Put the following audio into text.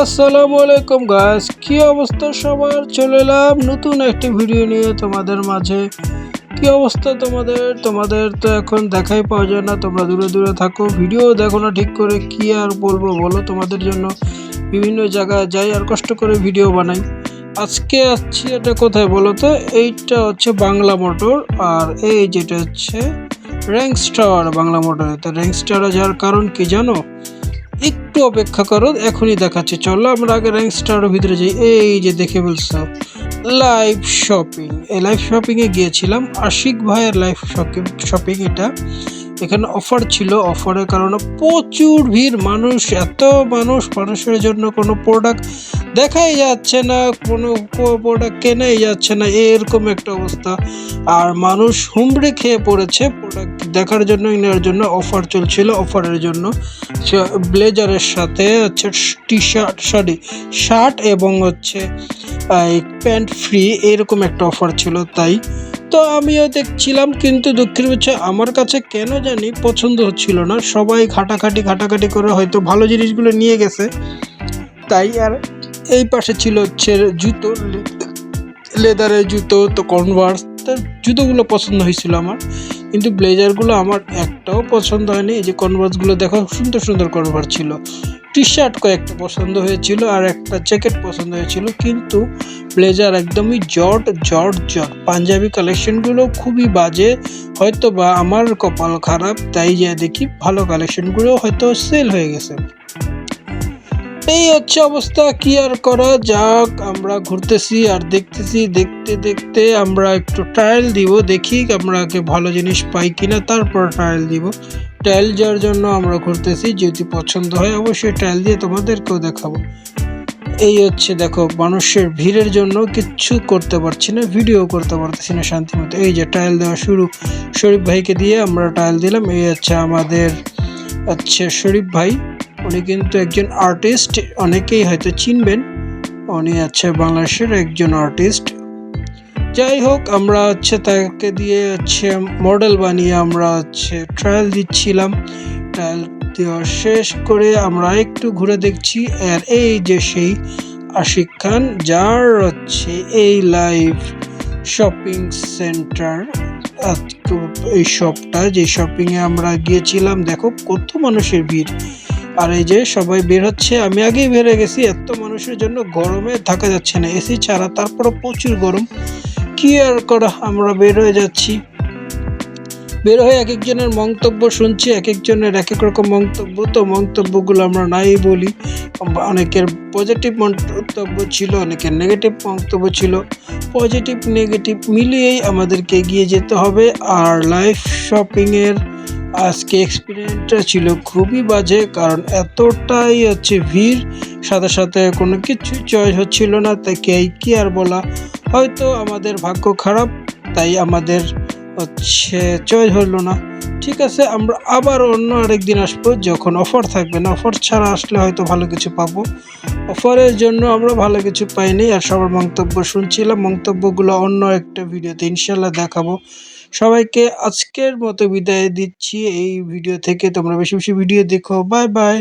আসসালামু আলাইকুম গাইস, কি অবস্থা সবার? চলে এলাম নতুন একটি ভিডিও নিয়ে তোমাদের মাঝে। কি অবস্থা তোমাদের? তোমাদের তো এখন দেখাই পাওয়া যায় না, তোমরা দূরে দূরে থাকো, ভিডিও দেখো না ঠিক করে। কি আর বলবো বলো, তোমাদের জন্য বিভিন্ন জায়গায় যাই আর কষ্ট করে ভিডিও বানাই। আজকে আসছি এটা কোথায় বলো তো? এইটা হচ্ছে বাংলা মোটর, আর এই যেটা হচ্ছে র্যাঙ্কস টাওয়ার। বাংলা মোটরে তো র্যাঙ্কস টাওয়ারে যাওয়ার কারণ কি জানো? একটু অপেক্ষা করো, এখনই দেখাচ্ছি। চলো আমরা আগে র্যাঙ্ক স্টারের ভিতরে যাই। এই যে দেখে বলছো লাইভ শপিং, এই লাইভ শপিং এ গিয়েছিলাম। আশিক ভাইয়ের লাইভ শপিং এটা। এখানে অফার ছিল, অফারের কারণে প্রচুর ভিড়, মানুষ, এত মানুষের জন্য কোনো প্রোডাক্ট দেখাই যাচ্ছে না, কোনো প্রোডাক্ট কেনাই যাচ্ছে না, এরকম একটা অবস্থা। আর মানুষ হুমড়ে খেয়ে পড়েছে প্রোডাক্ট দেখার জন্য, নেওয়ার জন্য। অফার চলছিল, অফারের জন্য ব্লেজারের সাথে হচ্ছে টি শার্ট, শার্ট এবং হচ্ছে প্যান্ট ফ্রি, এরকম একটা অফার ছিল। তাই তো আমিও দেখছিলাম, কিন্তু দুঃখের বিষয় আমার কাছে কেন জানি পছন্দ হচ্ছিল না। সবাই ঘাটাঘাটি করে হয়তো ভালো জিনিসগুলো নিয়ে গেছে তাই। আর এই পাশে ছিল হচ্ছে জুতো, লেদারের জুতো, তো কনভার্স, তার জুতোগুলো পছন্দ হয়েছিল আমার, কিন্তু ব্লেজারগুলো আমার একটাও পছন্দ হয়নি। এই যে কনভার্সগুলো দেখো, সুন্দর সুন্দর কনভার্স ছিল। টি শার্ট কয়েকটা পছন্দ হয়েছিল, আর একটা জ্যাকেট পছন্দ হয়েছিল, কিন্তু ব্লেজার একদমই জট। পাঞ্জাবি কালেকশনগুলো খুবই বাজে, হয়তো বা আমার কপাল খারাপ, তাই যা দেখি ভালো কালেকশনগুলো হয়তো সেল হয়ে গেছে। এই হচ্ছে অবস্থা, কি আর করা যাক। আমরা ঘুরতেছি আর দেখতেছি, দেখতে দেখতে আমরা একটু ট্রায়াল দিব, দেখি আমরা ভালো জিনিস পাই কিনা, তারপর ট্রায়াল দিব। ট্রায়াল যাওয়ার জন্য আমরা ঘুরতেছি, যদি পছন্দ হয় অবশ্যই ট্রায়াল দিয়ে তোমাদেরকেও দেখাবো। এই হচ্ছে দেখো, মানুষের ভিড়ের জন্য কিচ্ছু করতে পারছি না, ভিডিও করতে পারতেছি না শান্তি মতো। এই যে ট্রায়াল দেওয়া শুরু, শরীফ ভাইকে দিয়ে আমরা ট্রায়াল দিলাম। এই হচ্ছে আমাদের শরীফ ভাই, উনি কিন্তু একজন আর্টিস্ট, অনেকেই হয়তো চিনবেন। উনি বাংলাদেশের একজন আর্টিস্ট। যাই হোক, আমরা তাকে দিয়ে মডেল বানিয়ে আমরা ট্রায়াল দিচ্ছিলাম। ট্রায়াল দেওয়া শেষ করে আমরা একটু ঘুরে দেখছি। আর এই যে সেই আশিক খান, যার এই লাইভ শপিং সেন্টার, এই শপটা, যে শপিংয়ে আমরা গিয়েছিলাম, দেখো কত মানুষের ভিড়। আর এই যে সবাই বের হচ্ছে, আমি আগেই বের হয়ে গেছি, এত মানুষের জন্য গরমে থাকা যাচ্ছে না এসি ছাড়া, তারপরে প্রচুর গরম। কি আর করা, আমরা বের হয়ে যাচ্ছি। বের হয়ে এক একজনের মন্তব্য শুনছি, এক একজনের এক এক রকম মন্তব্য। তো মন্তব্যগুলো আমরা নাই বলি, অনেকের পজিটিভ মন্তব্য ছিল, অনেকের নেগেটিভ মন্তব্য ছিল। পজিটিভ নেগেটিভ মিলিয়েই আমাদেরকে এগিয়ে যেতে হবে। আর লাইভ শপিংয়ের আজকে এক্সপিরিয়েন্সটা ছিল খুবই বাজে, কারণ এতটাই ভিড়, সাথে সাথে কোনো কিছু চয়েস হচ্ছিল না। তাই কি আর বলা, হয়তো আমাদের ভাগ্য খারাপ, তাই আমাদের চয়েস হলো না। ঠিক আছে, আমরা আবার অন্য আরেকদিন আসবো, যখন অফার থাকবে না। অফার ছাড়া আসলে হয়তো ভালো কিছু পাবো, অফারের জন্য আমরা ভালো কিছু পাইনি। আর সবার মন্তব্য শুনছিলাম, মন্তব্যগুলো অন্য একটা ভিডিওতে ইনশাল্লাহ দেখাবো। সবাইকে আজকের মতো বিদায় দিচ্ছি এই ভিডিও থেকে। তোমরা বেশি বেশি ভিডিও দেখো, বাই বাই।